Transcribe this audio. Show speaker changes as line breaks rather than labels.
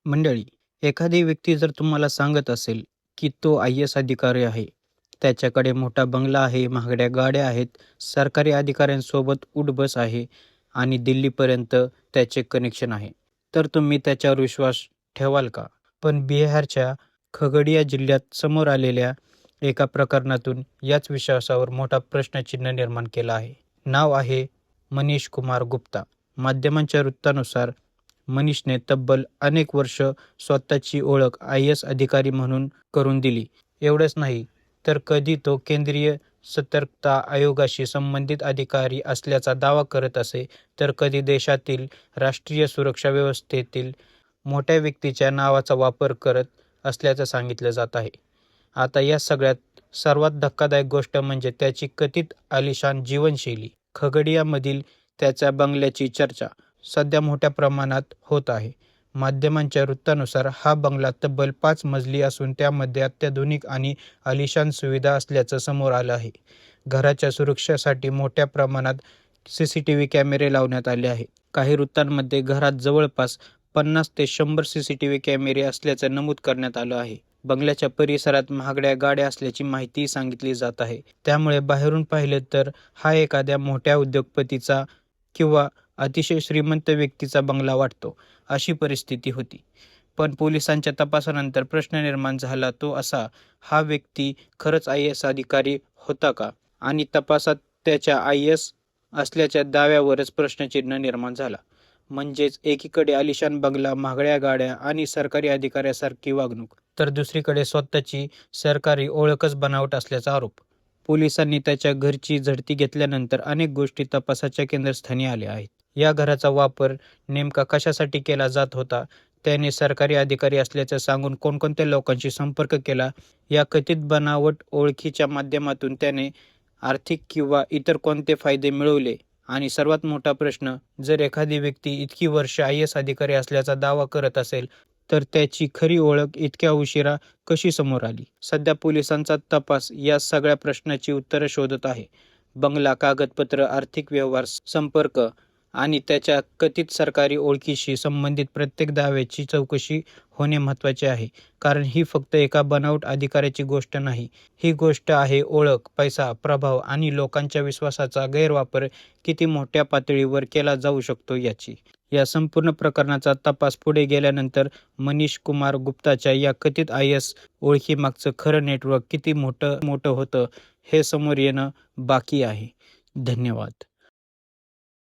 मंडळी, एखादी व्यक्ती जर तुम्हाला सांगत असेल, की तो IAS अधिकारी आहे, त्याच्याकडे मोठा बंगला आहे, महागड्या गाड्या आहेत, सरकारी अधिकाऱ्यांसोबत उठ-बस आहे आणि दिल्लीपर्यंत त्याचे कनेक्शन आहे, तर तुम्ही त्याच्यावर विश्वास ठेवाल का? पण बिहारच्या खगडिया जिल्ह्यात समोर आलेल्या एका प्रकरणातून याच विश्वासावर मोठा प्रश्नचिन्ह निर्माण केला आहे. नाव आहे मनीष कुमार गुप्ता. माध्यमांच्या वृत्तानुसार मनीषने तब्बल अनेक वर्ष स्वतःची ओळख IAS अधिकारी म्हणून करून दिली. एवढंच नाही, तर कधी तो केंद्रीय सतर्कता आयोगाशी संबंधित अधिकारी असल्याचा दावा करत असे, तर कधी देशातील राष्ट्रीय सुरक्षा व्यवस्थेतील मोठ्या व्यक्तीच्या नावाचा वापर करत असल्याचं सांगितलं जात आहे. आता या सगळ्यात सर्वात धक्कादायक गोष्ट म्हणजे त्याची कथित आलिशान जीवनशैली. खगडियामधील त्याच्या बंगल्याची चर्चा सध्या मोठ्या प्रमाणात होत आहे. माध्यमांच्या वृत्तानुसार हा बंगला तब्बल 5 मजली असून त्यामध्ये अत्याधुनिक आणि आलिशान सुविधा असल्याचं समोर आलं आहे. घराच्या सुरक्षेसाठी मोठ्या प्रमाणात CCTV कॅमेरे लावण्यात आले आहेत. काही वृत्तांमध्ये घरात जवळपास 50 ते 100 CCTV कॅमेरे असल्याचं नमूद करण्यात आलं आहे. बंगल्याच्या परिसरात महागड्या गाड्या असल्याची माहितीही सांगितली जात आहे. त्यामुळे बाहेरून पाहिलं तर हा एखाद्या मोठ्या उद्योगपतीचा किंवा अतिशय श्रीमंत व्यक्तीचा बंगला वाटतो, अशी परिस्थिती होती. पण पोलिसांच्या तपासानंतर प्रश्न निर्माण झाला तो असा, हा व्यक्ती खरंच IAS अधिकारी होता का? आणि तपासात त्याच्या IAS असल्याच्या दाव्यावरच प्रश्नचिन्ह निर्माण झाला. म्हणजेच एकीकडे आलिशान बंगला, महागड्या गाड्या आणि सरकारी अधिकाऱ्यासारखी वागणूक, तर दुसरीकडे स्वतःची सरकारी ओळखच बनावट असल्याचा आरोप. पोलिसांनी त्याच्या घरची झडती घेतल्यानंतर अनेक गोष्टी तपासाच्या केंद्रस्थानी आल्या आहेत. या घराचा वापर नेमका कशासाठी केला जात होता? त्याने सरकारी अधिकारी असल्याचं सांगून कोणकोणत्या लोकांशी संपर्क केला? या कथित बनावट ओळखीच्या माध्यमातून त्याने आर्थिक किंवा इतर कोणते फायदे मिळवले? आणि सर्वात मोठा प्रश्न, जर एखादी व्यक्ती इतकी वर्ष IAS अधिकारी असल्याचा दावा करत असेल, तर त्याची खरी ओळख इतक्या उशिरा कशी समोर आली? सध्या पोलिसांचा तपास या सगळ्या प्रश्नांची उत्तरं शोधत आहे. बंगला, कागदपत्र, आर्थिक व्यवहार, संपर्क आणि त्याच्या कथित सरकारी ओळखीशी संबंधित प्रत्येक दाव्याची चौकशी होणे महत्त्वाचे आहे. कारण ही फक्त एका बनावट अधिकाऱ्याची गोष्ट नाही. ही गोष्ट आहे ओळख, पैसा, प्रभाव आणि लोकांच्या विश्वासाचा गैरवापर किती मोठ्या पातळीवर केला जाऊ शकतो याची. या संपूर्ण प्रकरणाचा तपास पुढे गेल्यानंतर मनीष कुमार गुप्ताच्या या कथित IAS ओळखीमागचं खरं नेटवर्क किती मोठं होतं हे समोर येणं बाकी आहे. धन्यवाद.